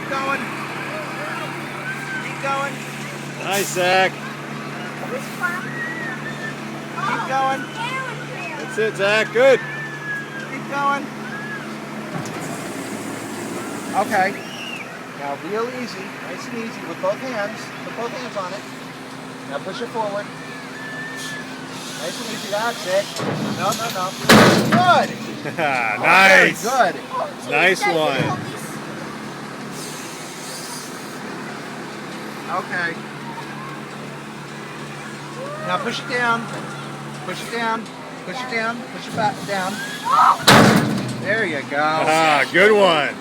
going. Keep going. Nice, Zach. Keep going. That's it, Zach. Good. Keep going. Okay. Now real easy, nice and easy with both hands. Put both hands on it. Now push it forward. Nice and easy, that's it. No. Good. Nice. Very good. Nice one. Okay. Now push it down. Push it down. Push it down. Push it back down. There you go. Ah, good one.